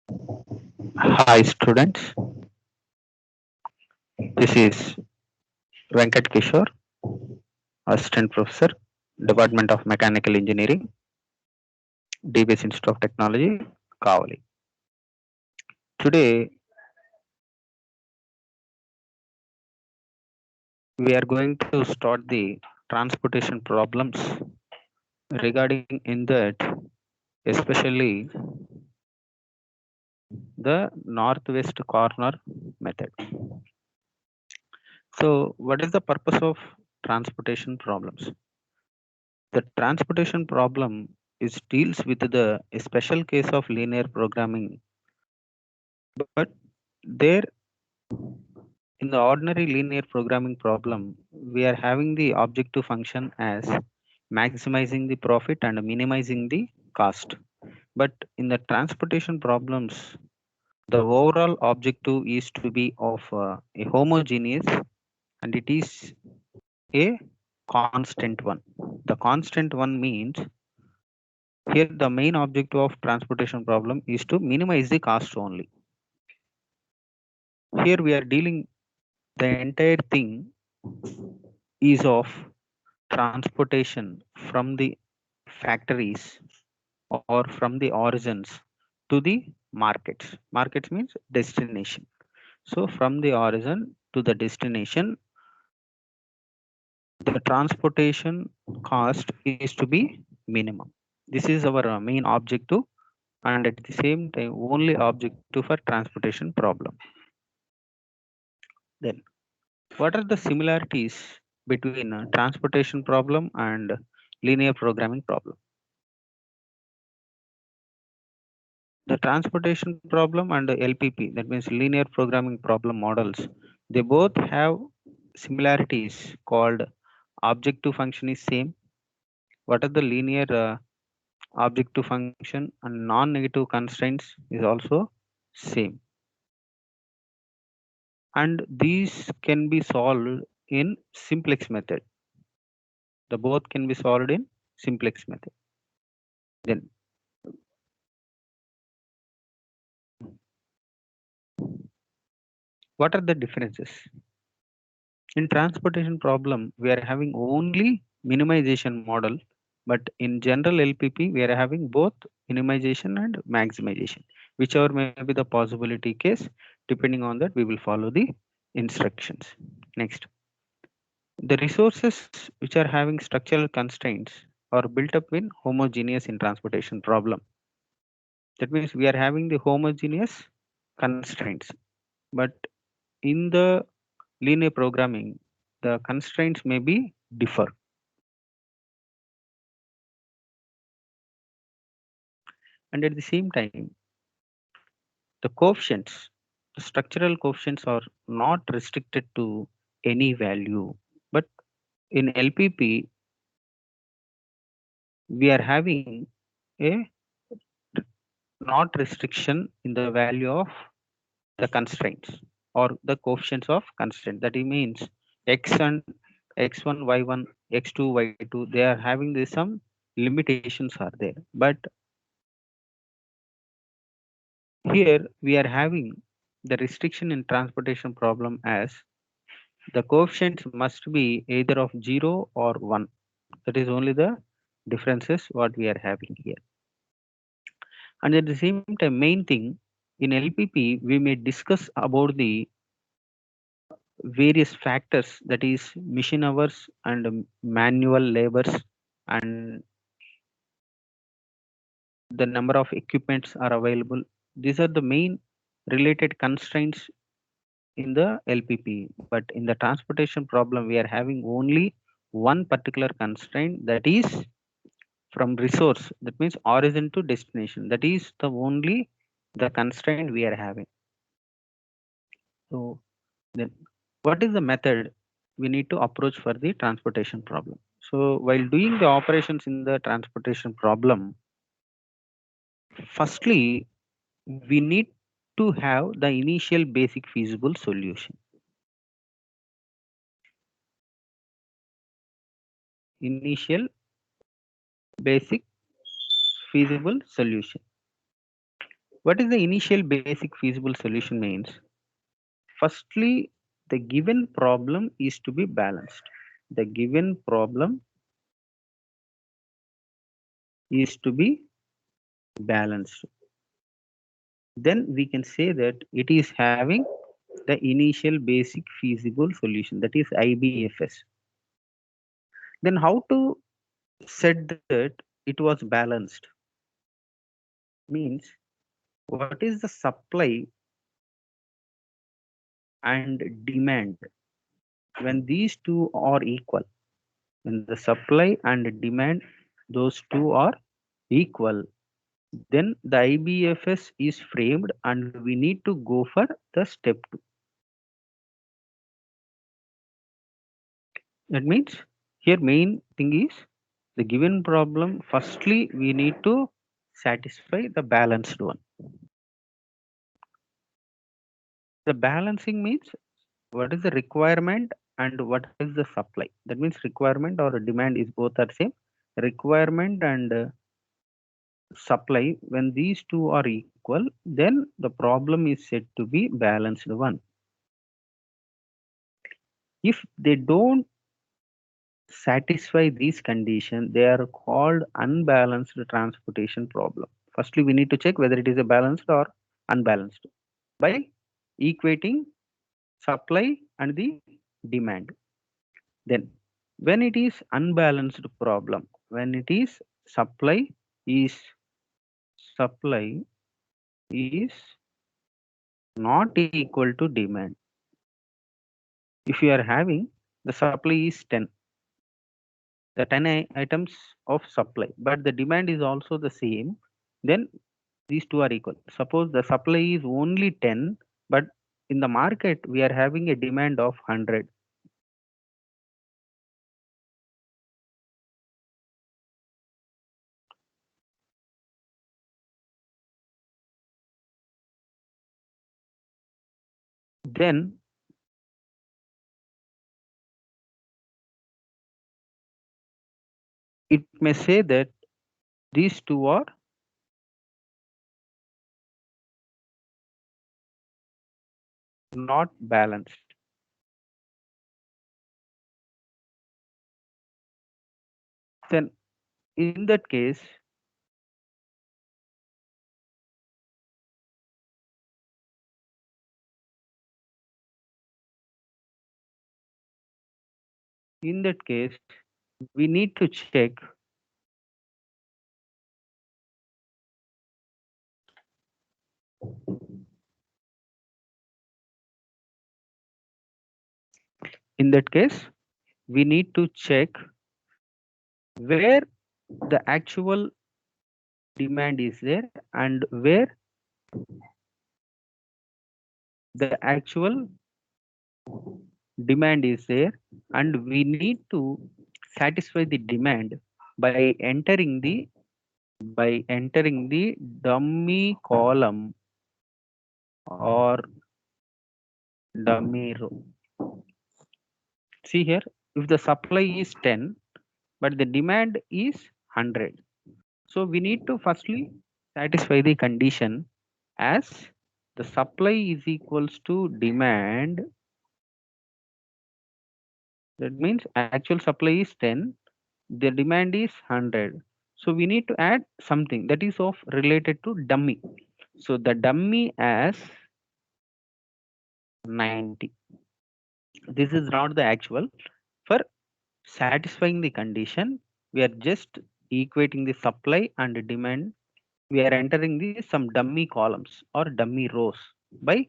Hi students, this is Venkat Kishore, Assistant Professor, Department of Mechanical Engineering, DBS Institute of Technology, Kavali. Today we are going to start the transportation problems regarding in that, especially the northwest corner method. So, what is the purpose of transportation problems? The transportation problem is deals with the special case of linear programming, but there in the ordinary linear programming problem, we are having the objective function as maximizing the profit and minimizing the cost. But in the transportation problems, the overall objective is to be of a homogeneous and it is a constant one. The constant one means here the main objective of transportation problem is to minimize the cost only. Here we are dealing the entire thing is of transportation from the factories or from the origins to the markets. Markets means destination. So from the origin to the destination, the transportation cost is to be minimum. This is our main objective and at the same time only objective for transportation problem. Then what are the similarities between transportation problem and linear programming problem? The transportation problem and the LPP, that means linear programming problem models, they both have similarities called objective function is same. What are the linear objective function and non-negative constraints is also same. And these can be solved in simplex method. The both can be solved in simplex method. Then what are the differences? In transportation problem, we are having only minimization model, but in general LPP, we are having both minimization and maximization, whichever may be the possibility case. Depending on that, we will follow the instructions. Next, the resources which are having structural constraints are built up in homogeneous in transportation problem. That means we are having the homogeneous constraints, but in the linear programming, the constraints may be differ. And at the same time, the coefficients, the structural coefficients are not restricted to any value. But in LPP, we are having a not restriction in the value of the constraints or the coefficients of constraint. That it means x and x1, y1, x2, y2, they are having this some limitations are there. But here we are having the restriction in transportation problem as the coefficients must be either of 0 or 1. That is only the differences what we are having here. And at the same time, main thing in LPP, we may discuss about the various factors that is machine hours and manual labors and the number of equipments are available. These are the main related constraints in the LPP. But in the transportation problem, we are having only one particular constraint that is from resource. That means origin to destination. That is the only the constraint we are having. So then what is the method we need to approach for the transportation problem? So while doing the operations in the transportation problem, firstly, we need to have the initial basic feasible solution. Initial basic feasible solution. What is the initial basic feasible solution means? Firstly, the given problem is to be balanced. The given problem is to be balanced. Then we can say that it is having the initial basic feasible solution, that is IBFS. Then how to set that it was balanced? Means what is the supply and demand when these two are equal? When the supply and demand, those two are equal, then the IBFS is framed and we need to go for the step 2. That means here main thing is the given problem. Firstly, we need to satisfy the balanced one. The balancing means what is the requirement and what is the supply. That means requirement or demand is both are same. Requirement and supply, when these two are equal, then the problem is said to be balanced one. If they don't satisfy these conditions, they are called unbalanced transportation problem. Firstly, we need to check whether it is a balanced or unbalanced by equating supply and the demand. Then, when it is unbalanced problem, when it is is supply is not equal to demand. If you are having the supply is 10, the 10 items of supply, but the demand is also the same, then these two are equal. Suppose the supply is only 10, but in the market we are having a demand of 100. Then it may say that these two are not balanced. Then in that case, in that case, we need to check in that case we need to check where the actual demand is there and where the actual demand is there, and we need to satisfy the demand by entering the dummy column or dummy row. See here, if the supply is 10 but the demand is 100, so we need to firstly satisfy the condition as the supply is equals to demand. That means actual supply is 10, the demand is 100. So we need to add something that is of related to dummy. So the dummy as 90. This is not the actual. For satisfying the condition, we are just equating the supply and the demand. We are entering the some dummy columns or dummy rows by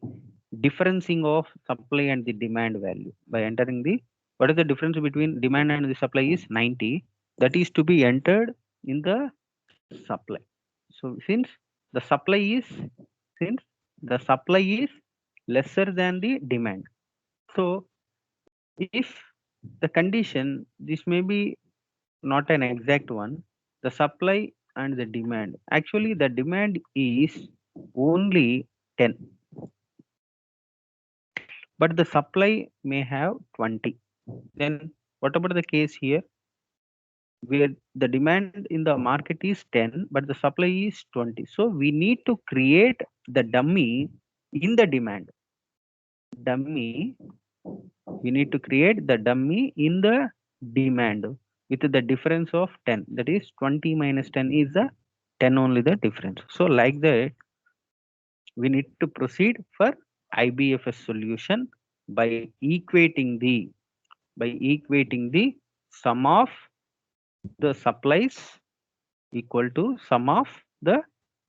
differencing of supply and the demand value. By entering the what is the difference between demand and the supply is 90. That is to be entered in the supply. So the supply is since the supply is lesser than the demand. So if the condition, this may be not an exact one, the supply and the demand, actually the demand is only 10, but the supply may have 20. Then what about the case here? where the demand in the market is 10 but the supply is 20. So we need to create the dummy in the demand. Dummy, we need to create the dummy in the demand with the difference of 10. That is 20 minus 10 is the 10 only the difference. So like that, we need to proceed for IBFS solution by equating the sum of the supplies equal to sum of the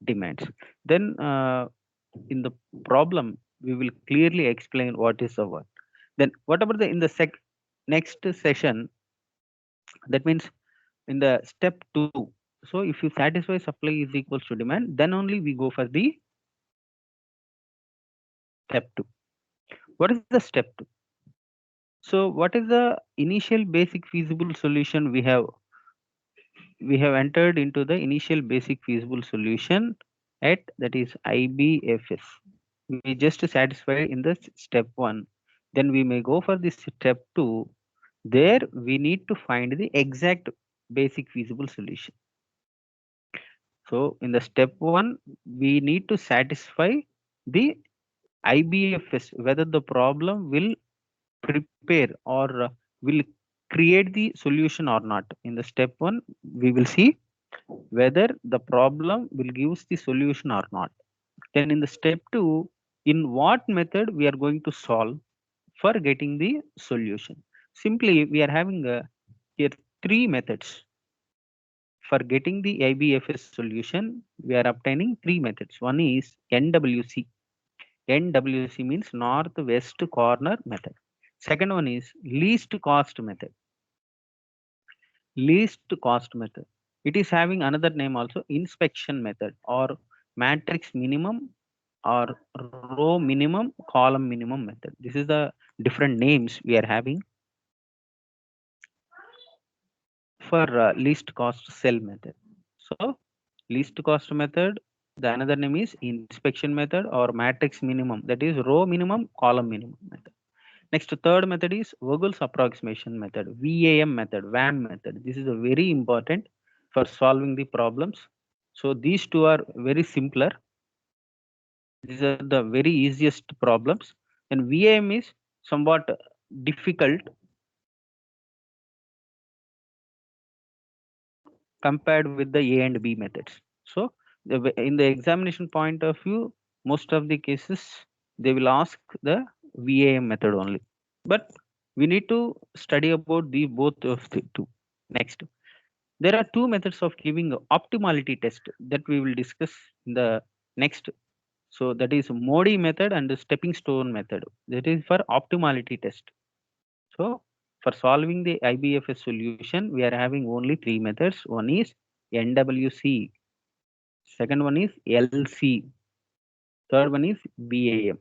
demands. Then in the problem we will clearly explain what is the work. Then whatever the in the next session, that means in the step 2. So if you satisfy supply is equals to demand, then only we go for the step 2. What is the step 2? So what is the initial basic feasible solution we have entered into the initial basic feasible solution at, that is IBFS. We just satisfy in the step 1. Then we may go for the step 2. There we need to find the exact basic feasible solution. So in the step 1, we need to satisfy the IBFS, whether the problem will prepare or will create the solution or not. In the step 1, we will see whether the problem will give the solution or not. Then in the step 2, in what method we are going to solve for getting the solution. Simply, we are having here 3 methods. For getting the IBFS solution, we are obtaining 3 methods. One is NWC. NWC means northwest corner method. Second one is least cost method. Least cost method. It is having another name also, inspection method, or matrix minimum, or row minimum, column minimum method. This is the different names we are having for least cost cell method. So least cost method, the another name is inspection method or matrix minimum, that is row minimum, column minimum method. Next, third method is Vogel's approximation method, VAM method, VAM method. This is a very important for solving the problems. So these two are very simpler. These are the very easiest problems. And VAM is somewhat difficult compared with the A and B methods. So in the examination point of view, most of the cases they will ask the VAM method only. But we need to study about the both of the two. Next, there are two methods of giving optimality test that we will discuss in the next. So that is Modi method and the stepping stone method. That is for optimality test. So for solving the IBFS solution, we are having only 3 methods. One is NWC, second one is LC, third one is BAM.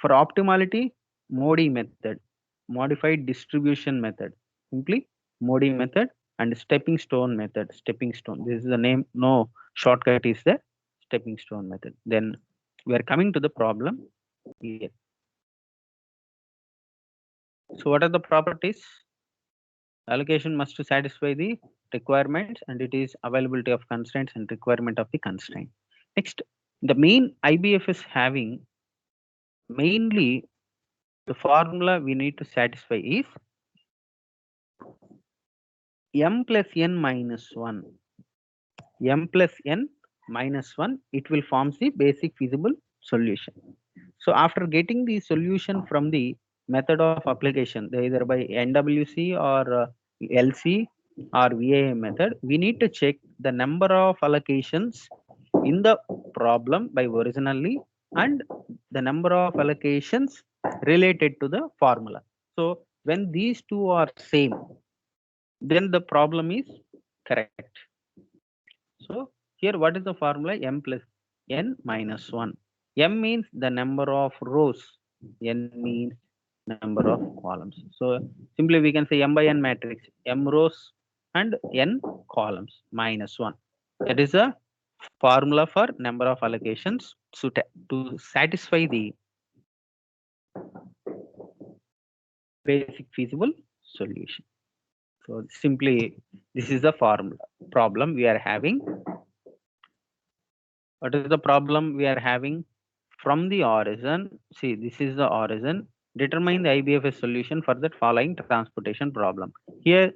For optimality, Modi method, modified distribution method, simply Modi method, and stepping stone method. Stepping stone. This is the name. No shortcut is the stepping stone method. Then we are coming to the problem here. So what are the properties? Allocation must satisfy the requirements and it is availability of constraints and requirement of the constraint. Next, the main IBF is having mainly the formula we need to satisfy is m plus n minus 1. M plus n minus 1, it will forms the basic feasible solution. So after getting the solution from the method of application, either by NWC or LC or VAM method, we need to check the number of allocations in the problem by originally and the number of allocations related to the formula. So when these two are same, then the problem is correct. So here what is the formula? M plus n minus 1. M means the number of rows, n means number of columns. So simply we can say m by n matrix, m rows and n columns minus 1. That is a formula for number of allocations to satisfy the basic feasible solution. So simply, this is the formula problem we are having. What is the problem we are having? From the origin, see, this is the origin. Determine the IBFS solution for that following transportation problem. Here,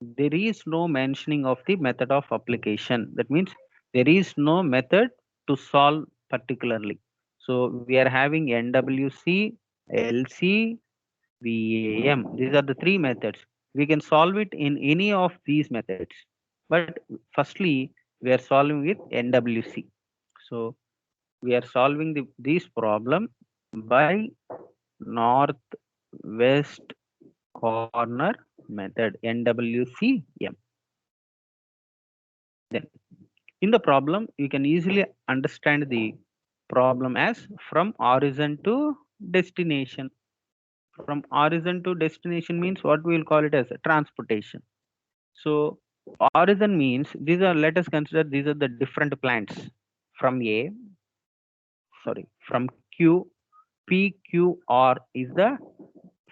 there is no mentioning of the method of application. That means there is no method to solve particularly. So we are having NWC, LC, VAM. These are the three methods. We can solve it in any of these methods. But firstly, we are solving with NWC. So we are solving this problem by northwest corner method, NWCM. Then in the problem, you can easily understand the problem as from origin to destination. From origin to destination means what we will call it as a transportation. So origin means these are, let us consider these are the different plants from from Q, P, Q, R is the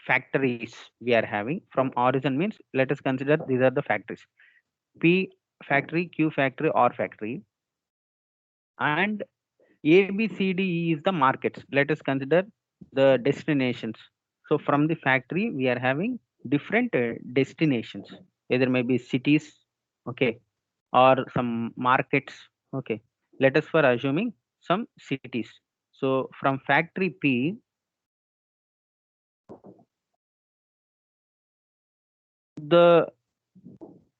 factories we are having. From origin means let us consider these are the factories. P factory, Q factory, R factory, and A, B, C, D, E is the markets. Let us consider the destinations. So from the factory, we are having different destinations. Either maybe cities, okay, or some markets, okay. Let us for assuming some cities. So from factory P, the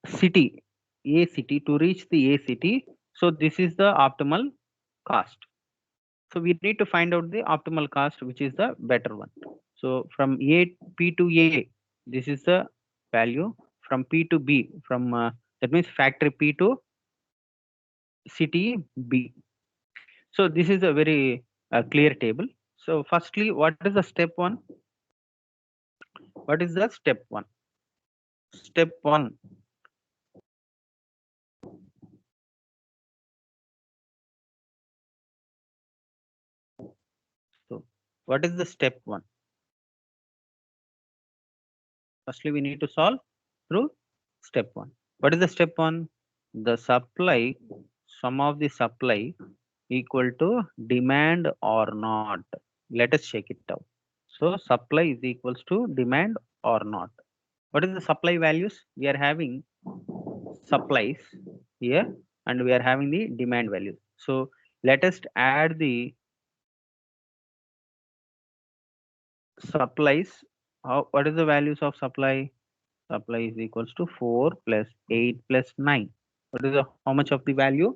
city, A city, to reach the A city. So this is the optimal cost. So we need to find out the optimal cost, which is the better one. So from P to A, this is the value. From P to B, from that means factory P to city B. So this is a very clear table. So firstly, what is the step one? What is the step one? Step one. So what is the step one? Firstly, we need to solve through step one. What is the step one? The supply, sum of the supply equal to demand or not. Let us check it out. So supply is equals to demand or not. What is the supply values? We are having supplies here and we are having the demand values. So let us add the supplies. What is the values of supply? Supply is equals to 4 plus 8 plus 9. What is the how much of the value?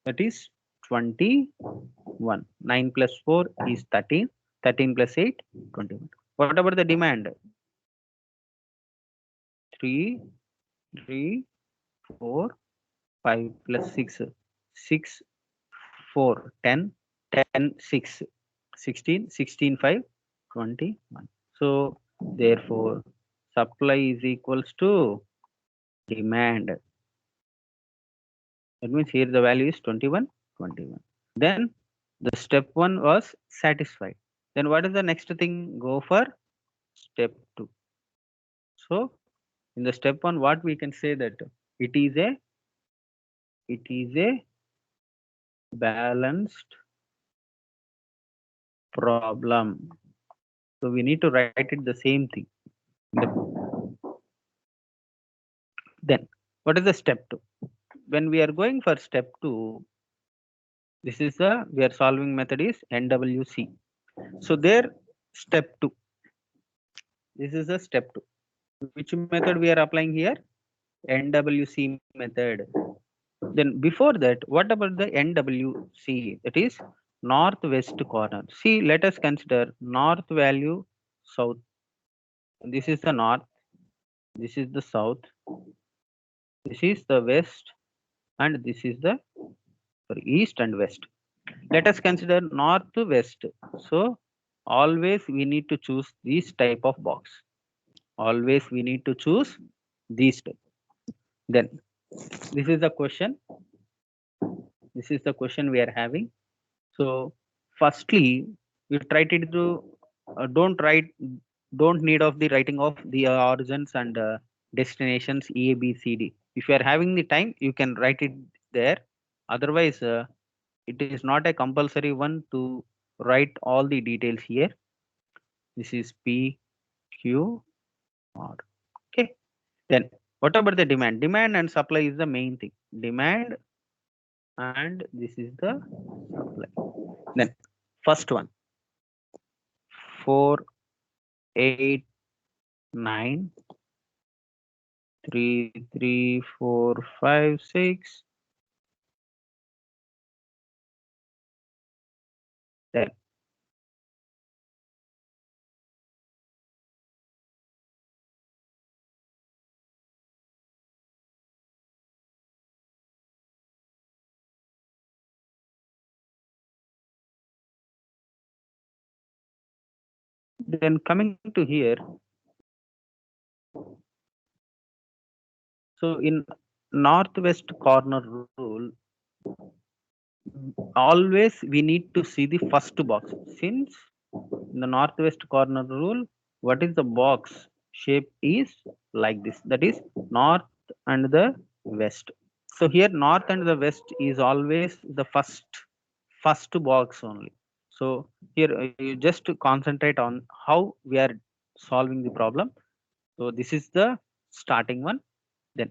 That is 21. 9 plus 4 is 13. 13 plus 8, 21. What about the demand? 3, 3, 4, 5 plus 6. 6, 4, 10, 10, 6, 16, 16, 5, 21. So therefore, supply is equals to demand. That means here the value is 21, 21. Then the step one was satisfied. Then what is the next thing? Go for step two. So in the step one, what we can say that it is a balanced problem. So we need to write it the same thing. Then what is the step two? When we are going for step two, this is the we are solving method is NWC. So there step two. This is the step two. Which method we are applying here? NWC method. Then before that, what about the NWC? That is northwest corner. See, let us consider north value, south. This is the north. This is the south. This is the west, and this is the east and west. Let us consider north to west. So always we need to choose this type of box. Always we need to choose these type. Then this is the question. This is the question we are having. So firstly, we try to do, don't write don't need of the writing of the origins and destinations A, B, C, D. If you are having the time, you can write it there. Otherwise, it is not a compulsory one to write all the details here. This is P, Q, R. Okay. Then what about the demand? Demand and supply is the main thing. Demand and this is the supply. Then first one, 4, 8, 9, 3, 3, 4, 5, 6. Then coming to here, so in northwest corner rule, always we need to see the first box. Since in the northwest corner rule, what is the box shape is like this. That is north and the west. So here north and the west is always the first box only. So here you just concentrate on how we are solving the problem. So this is the starting one. Then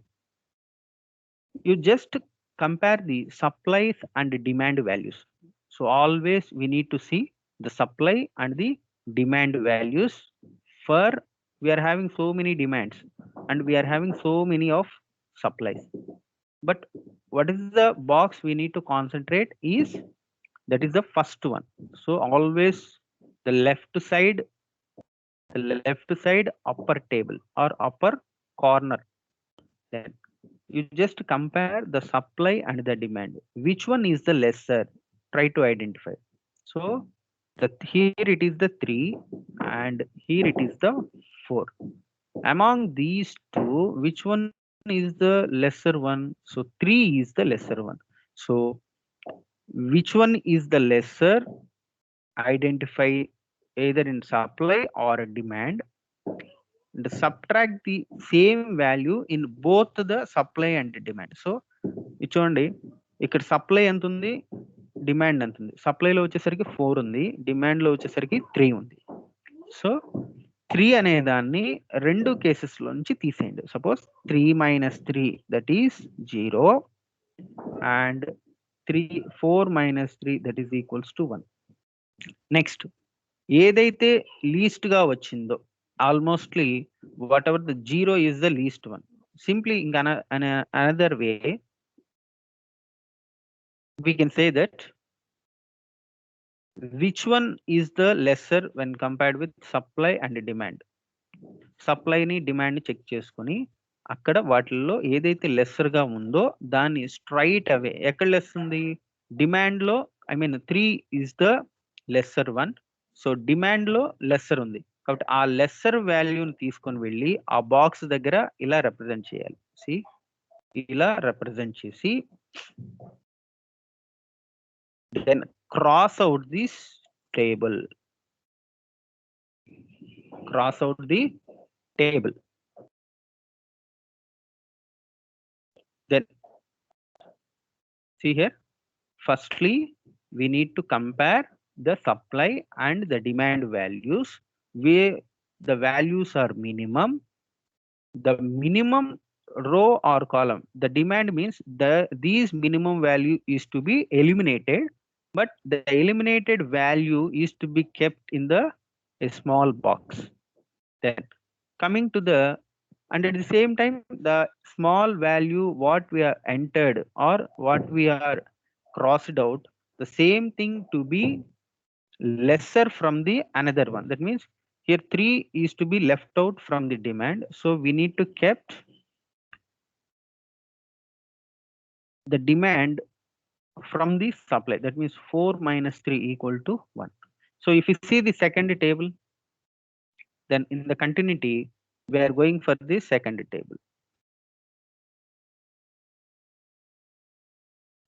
you just compare the supplies and demand values. So always we need to see the supply and the demand values. For we are having so many demands and we are having so many of supplies. But what is the box we need to concentrate is that is the first one. So always the left side upper table or upper corner. Then you just compare the supply and the demand. Which one is the lesser? Try to identify. So here it is the 3 and here it is the 4. Among these two, which one is the lesser one? So 3 is the lesser one. So which one is the lesser? Identify either in supply or demand and subtract the same value in both the supply and demand. So ఇది చూడండి, ఇక్కడ supply ఎంత ఉంది, demand ఎంత ఉంది. సప్లైలో వచ్చేసరికి 4 ఉంది, demand లో వచ్చేసరికి 3 ఉంది. సో 3 అనే దాన్ని రెండు కేసెస్ లో నుంచి తీసేయండి. Suppose 3 minus 3 that is 0 and 4 minus 3 that is equals to 1. Next ఏదైతే లీస్ట్ గా వచ్చిందో almostly what ever the 0 is the least one. Simply in another way we can say that which one is the lesser when compared with supply and demand. Supply ని demand ని check చేసుకొని అక్కడ వాటిల్లో ఏదైతే lesser గా ఉందో దాన్ని straight అవే ఎక్కడ లెస్ ఉంది, డిమాండ్ లో. I mean 3 is the lesser one. So demand లో లెస్సర్ ఉంది కాబట్టి ఆ లెస్సర్ వాల్యూని తీసుకొని వెళ్ళి ఆ బాక్స్ దగ్గర ఇలా రిప్రజెంట్ చేయాలి. సి ఇలా రిప్రజెంట్ చేసి then cross out this table. Cross out the table. Then see here, firstly we need to compare the supply and the demand values where the values are minimum. The minimum row or column, the demand means these minimum value is to be eliminated, but the eliminated value is to be kept in the a small box. Then coming to the, and at the same time the small value what we are entered or what we are crossed out, the same thing to be lesser from the another one. That means here 3 is to be left out from the demand, so we need to kept the demand from the supply. That means 4 minus 3 equal to 1. So if you see the second table, then in the continuity we are going for the second table.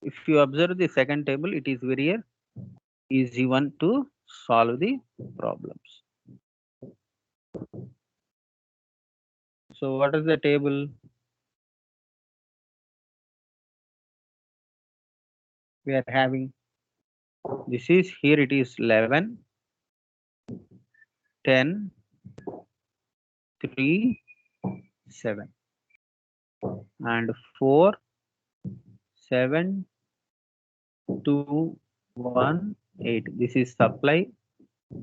If you observe the second table, it is very easy one to solve the problems. So what is the table we are having? This is here it is 11, 10, 3, 7 and 4, 7, 2, 1, 8. This is supply.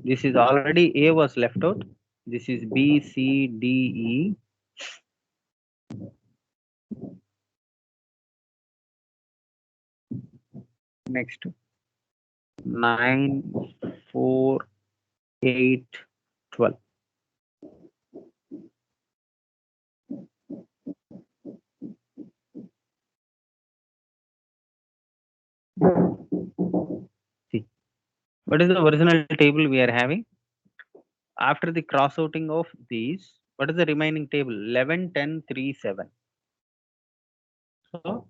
This is already A was left out. This is B, C, D, E. Next 9, 4, 8, 12. See, what is the original table we are having? After the cross outing of these, what is the remaining table? 11, 10, 3, 7. So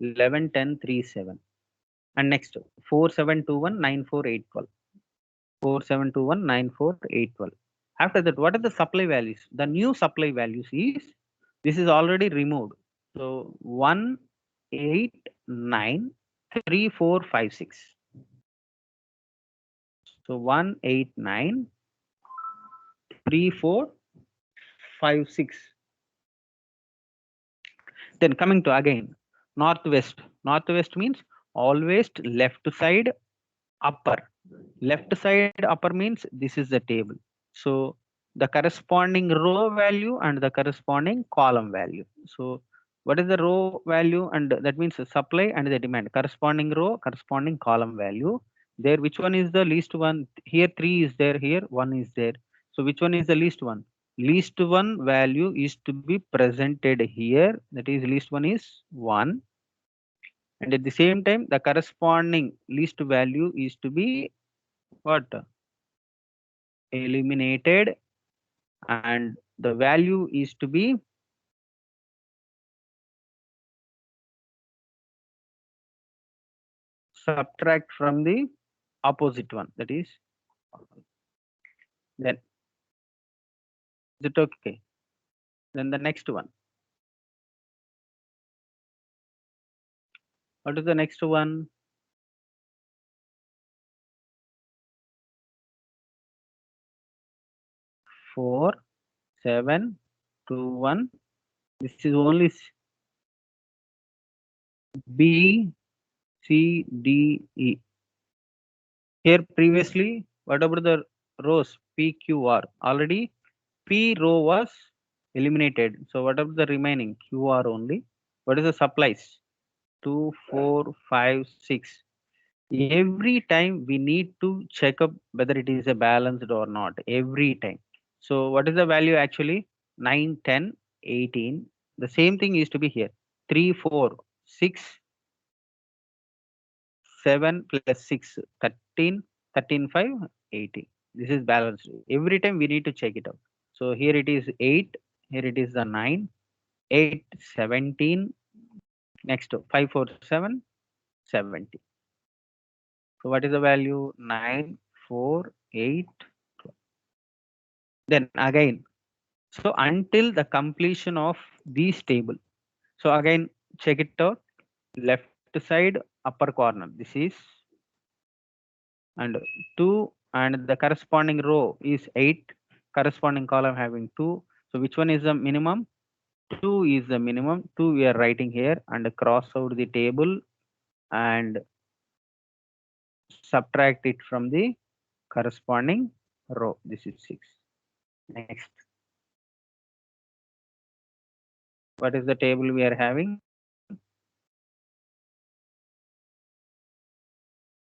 11, 10, 3, 7. And next 4, 7, 2, 1, 9, 4, 8, 12. 4, 7, 2, 1, 9, 4, 8, 12. After that, what are the supply values? The new supply values is, this is already removed. So 1, 8, 9, 3, 4, 5, 6. So 1, 8, 9, 3, 4, 5, 6. Then coming to again, northwest. Northwest means always left side upper. Left side upper means this is the table. So the corresponding row value and the corresponding column value. So what is the row value? And that means the supply and the demand. Corresponding row, corresponding column value. There, which one is the least one? Here 3 is there, here 1 is there. So which one is the least one? Least one value is to be presented here. That is least one is 1. And at the same time, the corresponding least value is to be what? Eliminated, and the value is to be subtract from the opposite one. That is, then is it okay? Then the next one. What is the next one? 4, 7, 2, 1. This is only B, C, D, E. Here previously, what about the rows? P, Q, R. Already P row was eliminated. So what about the remaining? Q, R only. What is the supplies? 2, 4, 5, 6. Every time we need to check up whether it is a balanced or not. Every time. So what is the value actually? 9, 10, 18. The same thing is to be here. 3, 4, 6, 7 plus 6, 13, 13, 5, 18. This is balanced. Every time we need to check it out. So here it is 8. Here it is the 9. 8, 17. Next 5, 4, 7, 70. So what is the value? 9, 4, 8, 12. Then again, so until the completion of these table. So again, check it out. Left side upper corner. This is, and 2, and the corresponding row is 8. Corresponding column having 2. So which one is the minimum? 2 is the minimum. 2 we are writing here, and cross out the table and subtract it from the corresponding row. This is 6. Next, what is the table we are having?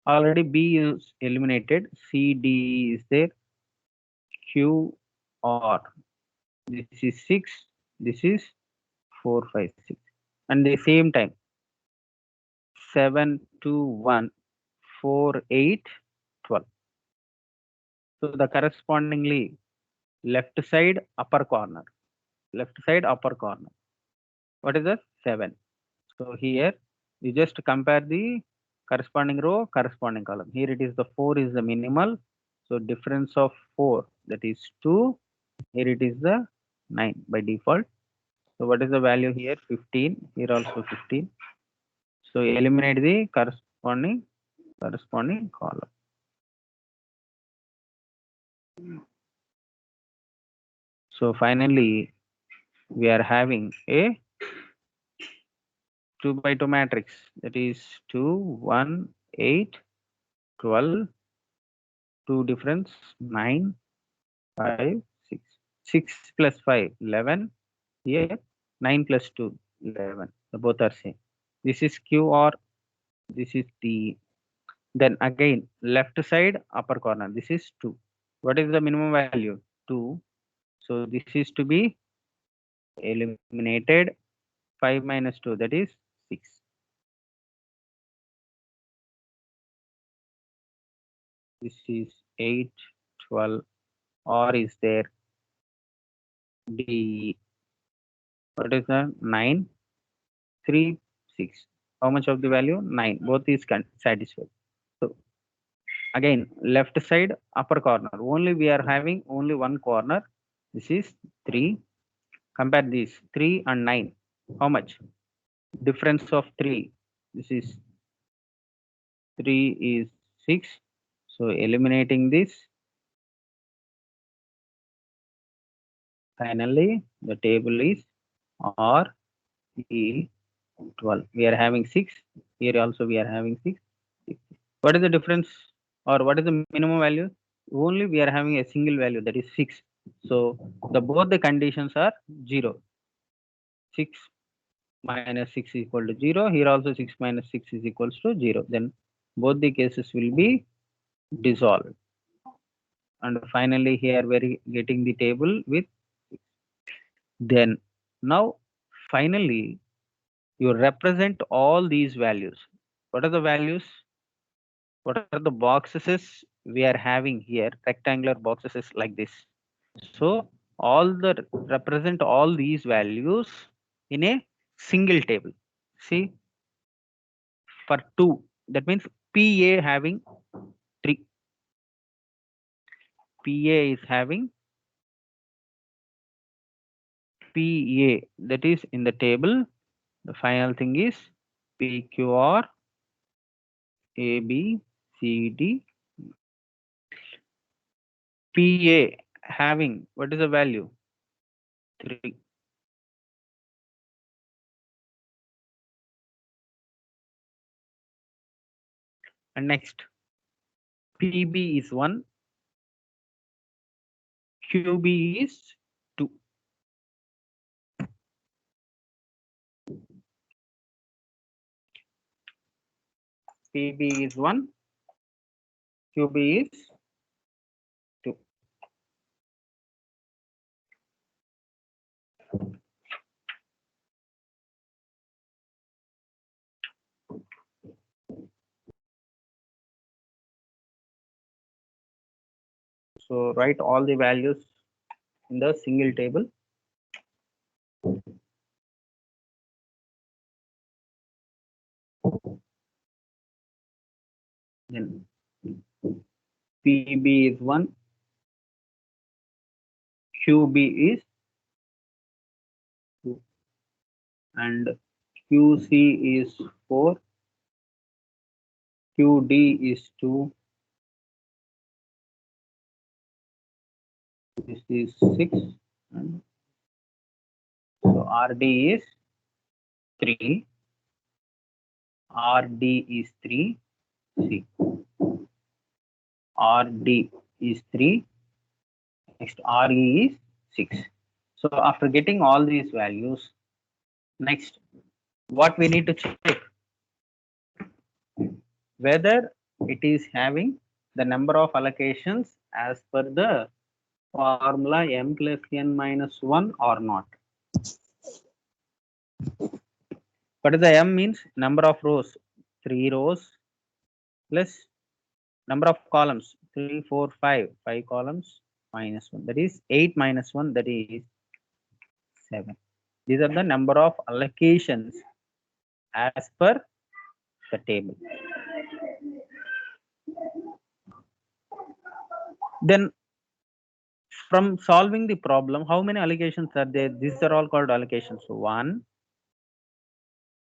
Already B is eliminated. C, D is there. Q, R. This is 6. This is 4, 5, 6. And the same time, 7, 2, 1, 4, 8, 12. So the correspondingly left side upper corner. Left side upper corner. What is the 7? So here you just compare the corresponding row, corresponding column. Here it is the 4 is the minimal. So difference of 4, that is 2. Here it is the 9 by default. So what is the value here? 15. Here also 15. So eliminate the corresponding column. So finally, we are having a 2 by 2 matrix, that is 2, 1, 8, 12, 2 difference 9, 5, 6. 6 plus 5, 11. Here 9 plus 2, 11. The both are same. This is Q or this is D. Then again left side upper corner, this is 2. What is the minimum value? 2. So this is to be eliminated. 5 minus 2, that is 6. This is 8, 12, or is there D? What is the 9, 3, 6? How much of the value? 9. Both is satisfied. So again, left side upper corner. Only we are having only one corner. This is 3. Compare these 3 and 9. How much? Difference of 3. This is 3 is 6. So eliminating this, finally the table is R E 12. We are having 6. Here also we are having 6. What is the difference or what is the minimum value? Only we are having a single value, that is 6. So the both the conditions are 0. 6 minus 6 is equal to 0. Here also 6 minus 6 is equals to 0. Then both the cases will be dissolved. And finally here we are getting the table with 6. Then now finally you represent all these values. What are the values? What are the boxes we are having here? Rectangular boxes is like this. So all the represent all these values in a single table. See, for 2, that means PA having 3. PA is having PA, that is in the table. The final thing is PQR ABCD. PA having what is the value? 3. And next PB is 1, QB is 2. PB is 1, QB is 2. So write all the values in the single table. Then PB is 1, QB is 2, and QC is 4, QD is 2, this is 6, and so RD is 3, RD is 3, see, RD is 3, next RE is 6. So after getting all these values, next what we need to check, whether it is having the number of allocations as per the formula m plus n minus 1 or not. What is the m means? Number of rows, 3 rows plus number of columns, 3, 4, 5, 5 columns minus 1, that is 8 minus 1, that is 7. These are the number of allocations as per the table. Then from solving the problem, how many allocations are there? These are all called allocations. 1,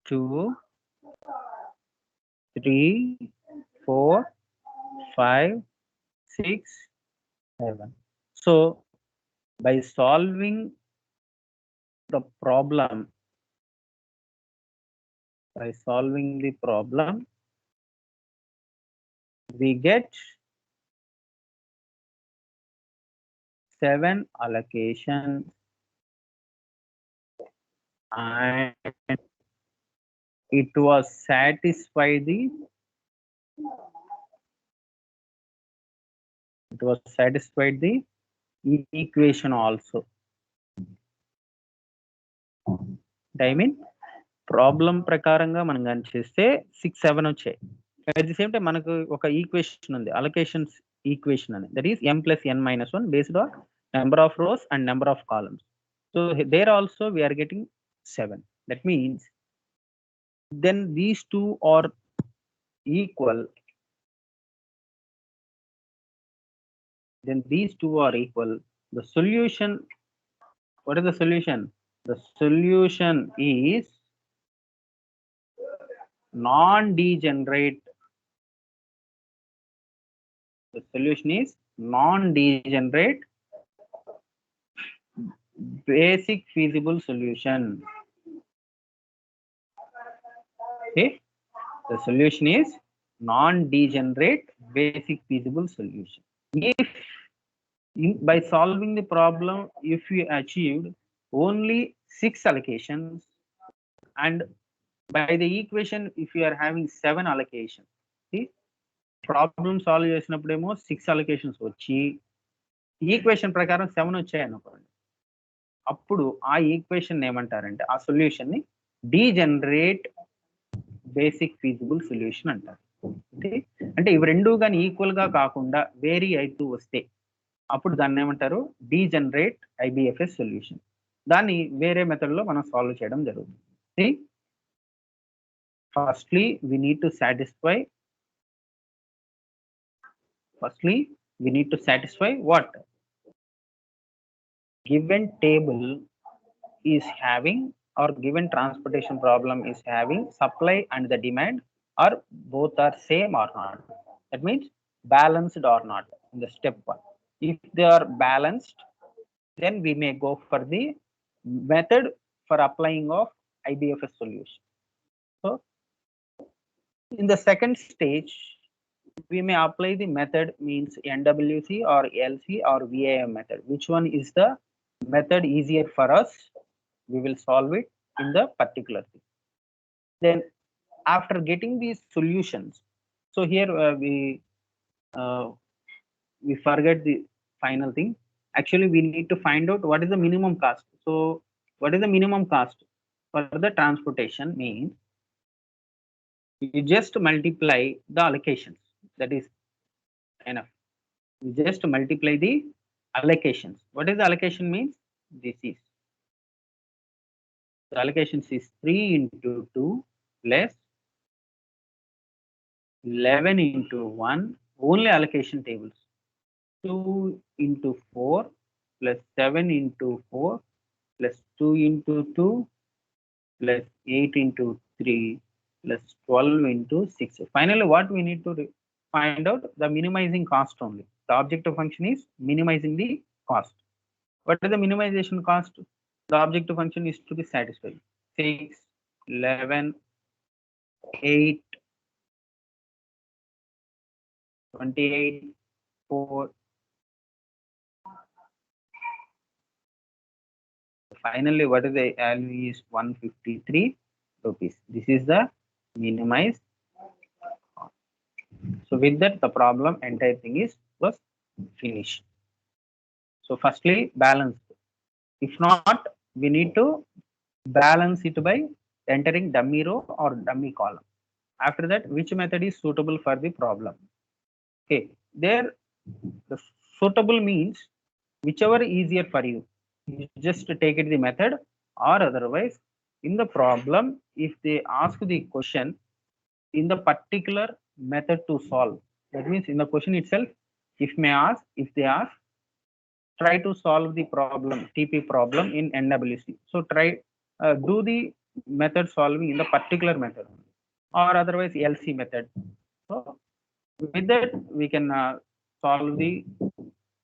2, 3, 4, 5, 6, 7. So by solving the problem, we get 7 allocations, and it was satisfy the equation also. I mean problem ప్రకారంగా మనం కానీ చేస్తే 6, 7 వచ్చాయి. At the same time మనకు ఒక equation ఉంది, allocations equation అని, that is m plus n minus 1 based on number of rows and number of columns. So there also we are getting 7. That means then these two are equal. The solution, what is the solution? The solution is non-degenerate. The solution is non-degenerate basic feasible solution. Okay, the solution is non-degenerate basic feasible solution. If by solving the problem, if we achieved only 6 allocations, and by the equation if you are having 7 allocations, see, problem solve చేసినప్పుడేమో 6 allocations వచ్చి equation ప్రకారం 7 వచ్చాయి అనుకోండి, అప్పుడు ఆ equation ఏమంటారంటే ఆ solution ని డీజనరేట్ బేసిక్ ఫీజిబుల్ సొల్యూషన్ అంటారు. అంటే ఇవి రెండు కానీ ఈక్వల్ గా కాకుండా వేరీ అవుతూ వస్తే అప్పుడు దాన్ని ఏమంటారు? Degenerate IBFS solution. దాన్ని వేరే మెథడ్ లో మనం సాల్వ్ చేయడం జరుగుతుంది. Firstly, we need to satisfy what? Given table is having, or given transportation problem is having, supply and the demand are both are same or not. That means balanced or not in the step 1. If they are balanced, then we may go for the method for applying of IBFS solution. So in the second stage, we may apply the method means NWC or LC or VAM method. Which one is the method easier for us? We will solve it in the particular thing. Then after getting these solutions, so here we forget the final thing. Actually, we need to find out what is the minimum cost. So what is the minimum cost for the transportation? Means you just multiply the allocations. That is enough. You just multiply the allocations. What is the allocation means? This is the allocations is 3 into 2 plus 11 into 1, only allocation tables. 2 into 4 plus 7 into 4 plus 2 into 2 plus 8 into 3 plus 12 into 6. Finally, what we need to find out? The minimizing cost only. The objective function is minimizing the cost. What is the minimization cost? The objective function is to be satisfied. 6, 11, 8, 28, 4. Finally, what is the value is 153 rupees. This is the minimized. So with that, the problem entire thing was finished. So firstly, balance. If not, we need to balance it by entering dummy row or dummy column. After that, which method is suitable for the problem? Okay, there the suitable means whichever easier for you. You just take it the method, or otherwise in the problem, if they ask the question in the particular method to solve, that means in the question itself, if they ask try to solve the problem, TP problem in NWC. So try do the method solving in the particular method, or otherwise LC method. So with that we can solve the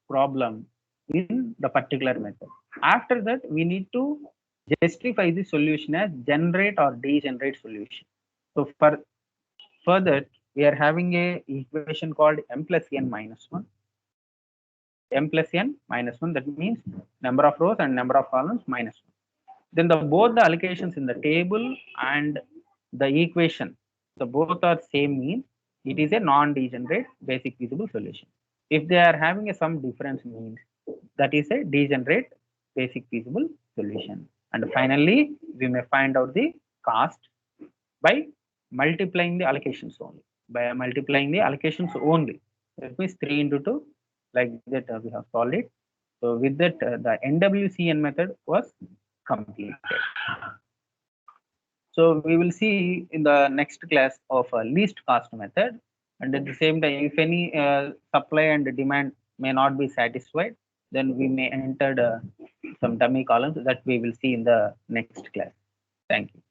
problem in the particular method. After that we need to justify the solution as generate or degenerate solution. So for that we are having a equation called m plus n minus 1. M plus n minus 1, that means number of rows and number of columns minus 1. Then both the allocations in the table and the equation, the both are same, means it is a non-degenerate basic feasible solution. If they are having some difference, means that is a degenerate basic feasible solution. And finally we may find out the cost by multiplying the allocations only. By multiplying the allocations only, that means 3 into 2, like that we have solved it. So with that the NWCN method was completed. So we will see in the next class of a least cost method, and at the same time if any supply and demand may not be satisfied, then we may enter some dummy columns that we will see in the next class. Thank you.